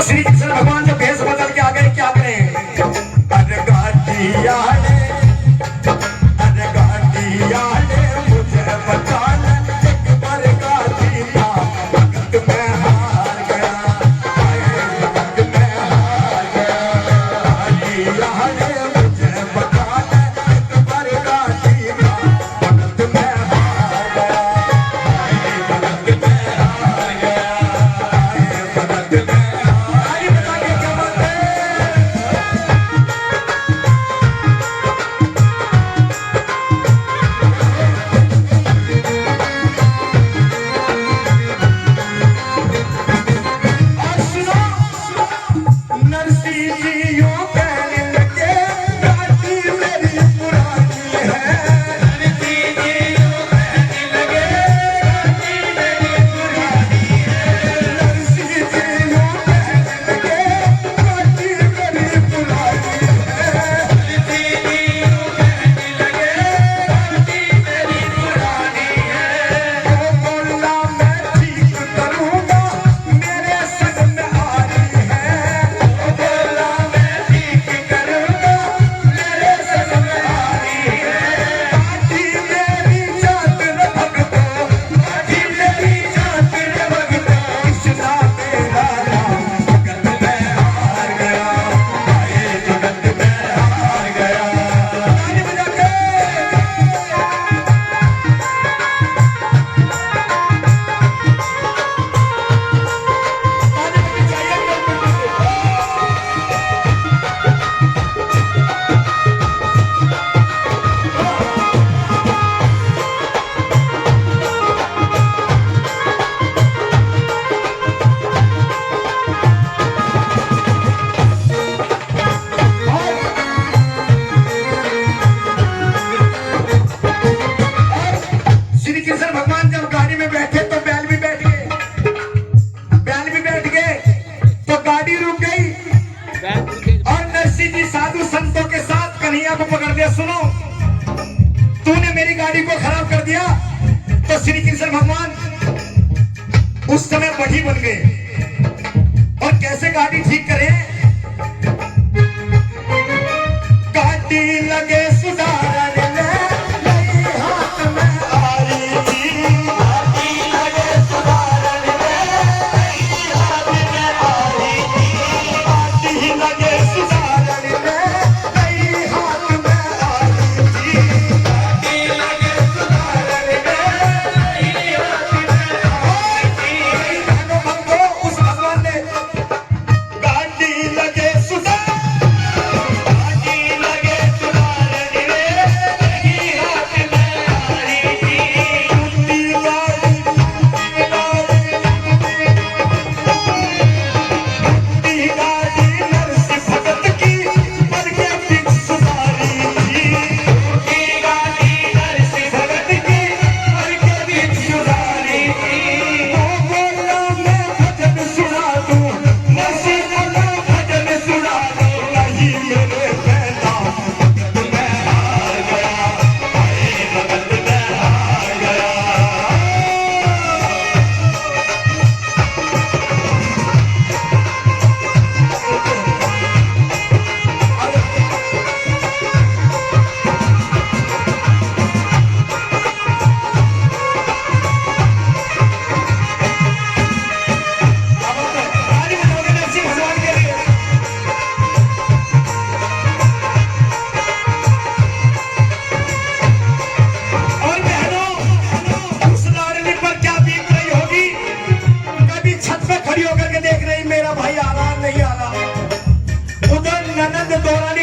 तो श्री कृष्ण भगवान जब भेष बदल के आ गए क्या करें? अरे गाड़िया मुझे बता एक बार गाड़ी था वक्त में हार गया, वक्त में हार गया। गाड़िया मुझे बता एक बार गाड़ी था वक्त में हार गया, वक्त में हार गया, वक्त में हार गया। क्या बात है? श्री कृष्ण भगवान जब गाड़ी में बैठे तो बैल भी बैठ गए, बैल भी बैठ गए तो गाड़ी रुक गई और नरसिंह जी साधु संतों के साथ कन्हैया को पकड़ दिया। सुनो, तूने मेरी गाड़ी को खराब कर दिया। तो श्री कृष्ण भगवान उस समय बढ़ी बन गए और कैसे गाड़ी ठीक करें? गाड़ी लगे सुधारने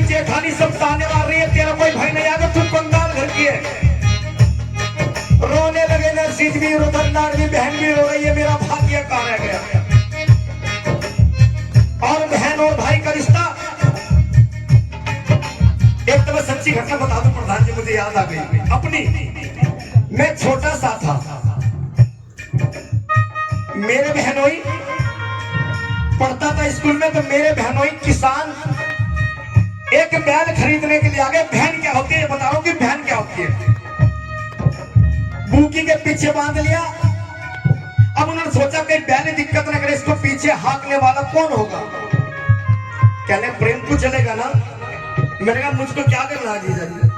जेठानी सब ताने मार रही है, तेरा कोई भाई नहीं आगा, तू कंगाल घर की है। रोने लगे नरसिंह भी, रुदनलाल भी, बहन भी रो रही है, मेरा भाग्य कहाँ रह गया। और बहन और भाई का रिश्ता, एक तो मैं सच्ची घटना बता दूं प्रधान जी, मुझे याद आ गई अपनी। मैं छोटा सा था, मेरे बहनोई पढ़ता था स्कूल में, तो मेरे बहनोई किसान एक बैल खरीदने के लिए आ गए। बहन क्या होती है बताओ कि बहन क्या होती है? बूकी के पीछे बांध लिया अब उन्होंने सोचा कि बैल दिक्कत ना करे, इसको पीछे हाँकने वाला कौन होगा। कहने प्रेम तो चलेगा ना। मैंने कहा मुझको क्या करना जीजा जी।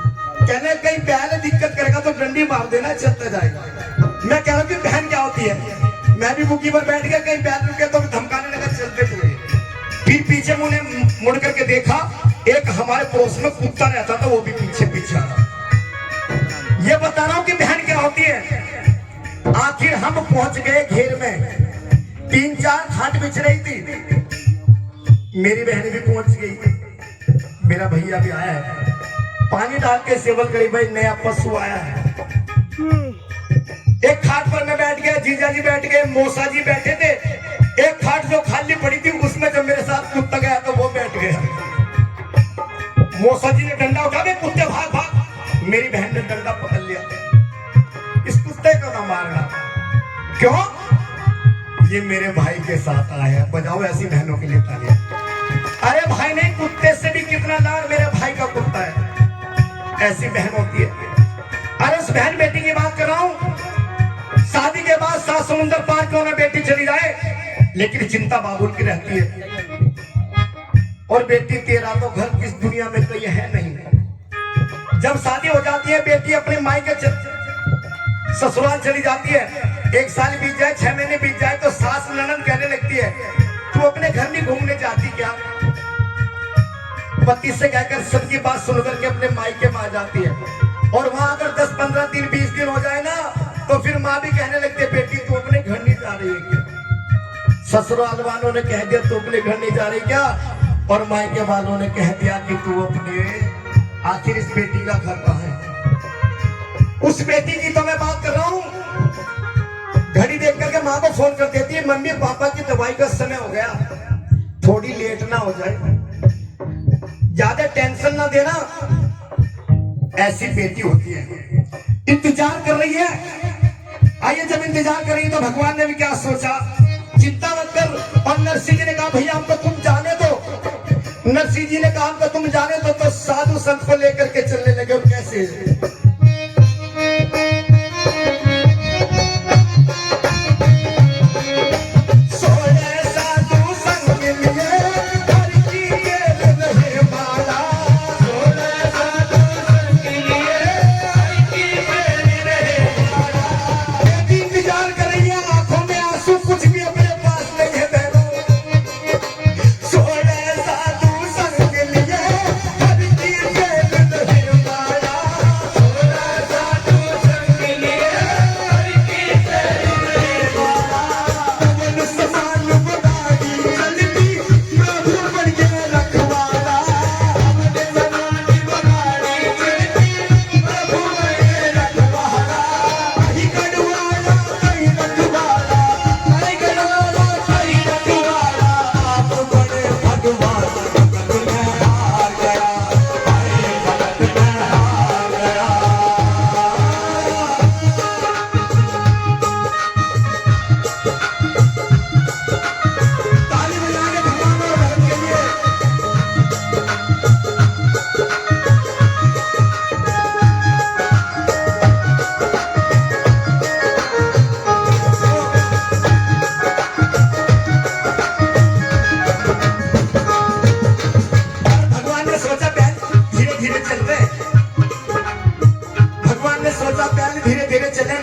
कहने कहीं बैल दिक्कत करेगा तो डंडी मार देना, चलता जाएगा। मैं कह रहा हूँ कि बहन क्या होती है। मैं भी बुकी पर बैठ गया, कहीं बैल रुके तो धमकाने लगा, चलते चले। फिर पीछे मुझे मुड़ करके देखा, एक हमारे पड़ोस में कुत्ता रहता था, वो भी पीछे पीछे आ रहा। ये बता रहा हूँ कि बहन क्या होती है। आखिर हम पहुंच गए घेर में, 3-4 खाट बिछ रही थी। मेरी बहन भी पहुंच गई, मेरा भैया भी आया है, पानी डाल के सेवल करी, भाई नया पशु आया है। एक खाट पर मैं बैठ गया, जीजा जी बैठ गए, मौसा जी बैठे थे। एक खाट जो खाली पड़ी थी उसमें जब मेरे साथ कुत्ता गया तो वो बैठ गया। मौसा जी ने डंडा उठा, दे कुत्ते भाग भाग। मेरी बहन ने डंडा पकड़ लिया, इस कुत्ते को ना मारना। क्यों? ये मेरे भाई के साथ आया है। बजाओ ऐसी बहनों के लिए तालियां। अरे भाई नहीं, कुत्ते से भी कितना लाड़, मेरे भाई का कुत्ता है। ऐसी बहन होती है। अरे उस बहन बेटी की बात कर रहा हूं। शादी के बाद 7 समुंदर पार क्यों ना बेटी चली जाए, लेकिन चिंता बाबुल की रहती है। और बेटी तेरा तो घर किस दुनिया में कोई है नहीं। जब शादी हो जाती है, बेटी अपने मायके ससुराल चली जाती है। 1 साल बीत जाए, 6 महीने बीत जाए तो सास ननद कहने लगती है, तू अपने घर में घूमने जाती क्या। पति से कहकर सबकी बात सुनकर के अपने मायके में आ जाती है। और वहां अगर 10-15 दिन 20 दिन हो जाए ना, तो फिर माँ भी कहने लगती है, बेटी तू अपने घर नहीं जा रही है क्या। ससुराल वालों ने कह दिया तू अपने घर नहीं जा रही क्या, और मायके वालों ने कह दिया कि तू अपने। आखिर इस बेटी का घर कहाँ है। उस बेटी की तो मैं बात कर रहा हूं। घड़ी देख करके माँ को फोन कर देती है, मम्मी पापा की दवाई का समय हो गया, थोड़ी लेट ना हो जाए, ज्यादा टेंशन ना देना। ऐसी बेटी होती है, इंतजार कर रही है। आइए, जब इंतजार कर रही है तो भगवान ने भी क्या सोचा, चिंता मत कर। और नरसिंह जी ने कहा भैया हमको तुम जाने दो। नरसिंह जी ने कहा हमको तुम जाने दो, तो साधु संत को लेकर के चलने लगे। और कैसे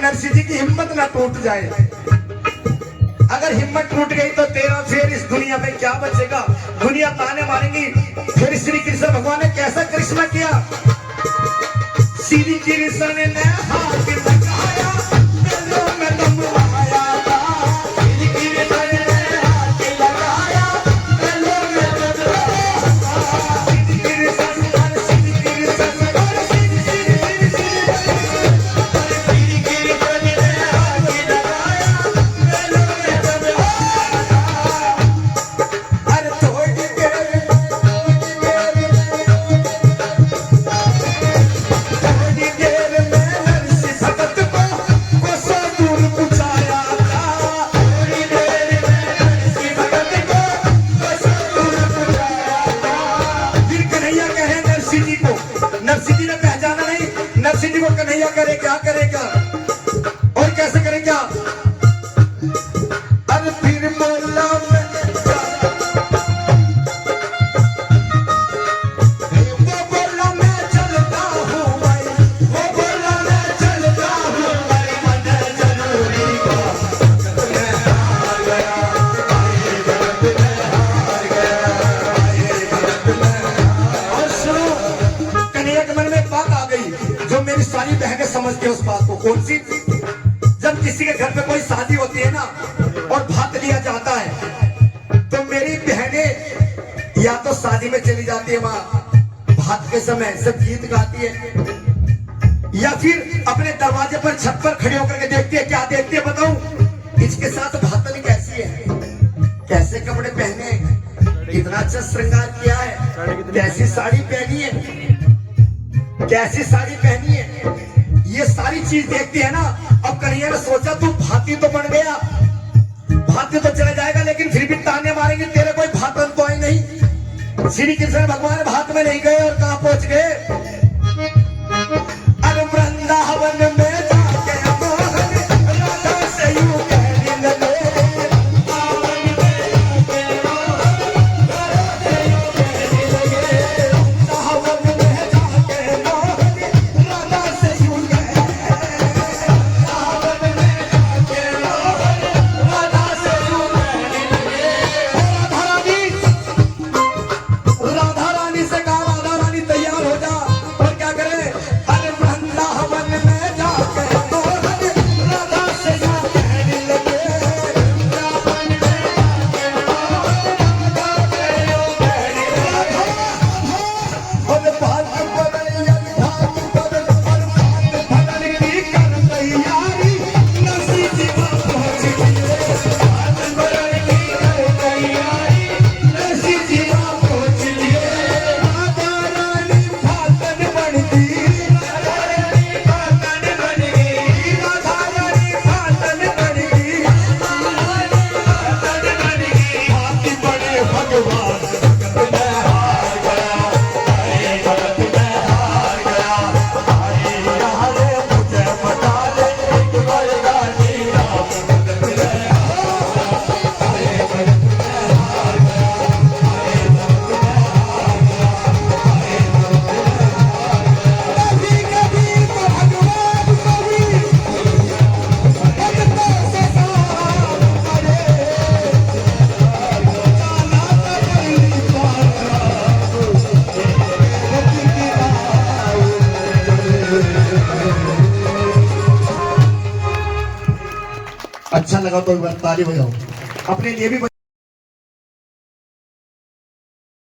नरसिंह जी की हिम्मत ना टूट जाए। अगर हिम्मत टूट गई तो तेरा फिर इस दुनिया में क्या बचेगा। दुनिया ताने मारेंगी। फिर श्री कृष्ण भगवान ने कैसा करिश्मा किया। श्री कृष्ण ने हाथ लगाया, गलों में दम आया था। श्री कृष्ण ने हाथ लगाया, गलों में दम आया था। श्री कृष्ण नरसिंह जी ने पहचाना नहीं। नरसिंह जी को कन्हैया करे क्या करेगा और कैसे करेगा। समझते हो उस बात को? कौन सी? जब किसी के घर पे कोई शादी होती है ना और भात लिया जाता है तो मेरी बहनें या तो शादी में चली जाती है, वहां भात के समय सब गीत गाती है, या फिर अपने दरवाजे पर छत पर खड़े होकर के देखती है। क्या देखती है बताऊं? इसके साथ भातली कैसी है, कैसे कपड़े पहने, कितना अच्छा श्रृंगार किया है, कैसी साड़ी पहनी है, कैसी साड़ी पहनी है, ये सारी चीज देखती है ना। अब कन्हैया ने सोचा तू भाती तो बन गया, भाती तो चला जाएगा, लेकिन फिर भी ताने मारेंगे तेरे कोई भातन तो आई नहीं। श्री कृष्ण भगवान भात में नहीं गए और कहां पहुंच गए? अरे वृंदावन में जाके मोहन राधा से यूं कहने लगे, अच्छा लगा तो एक बार ताली बजाओ अपने लिए भी।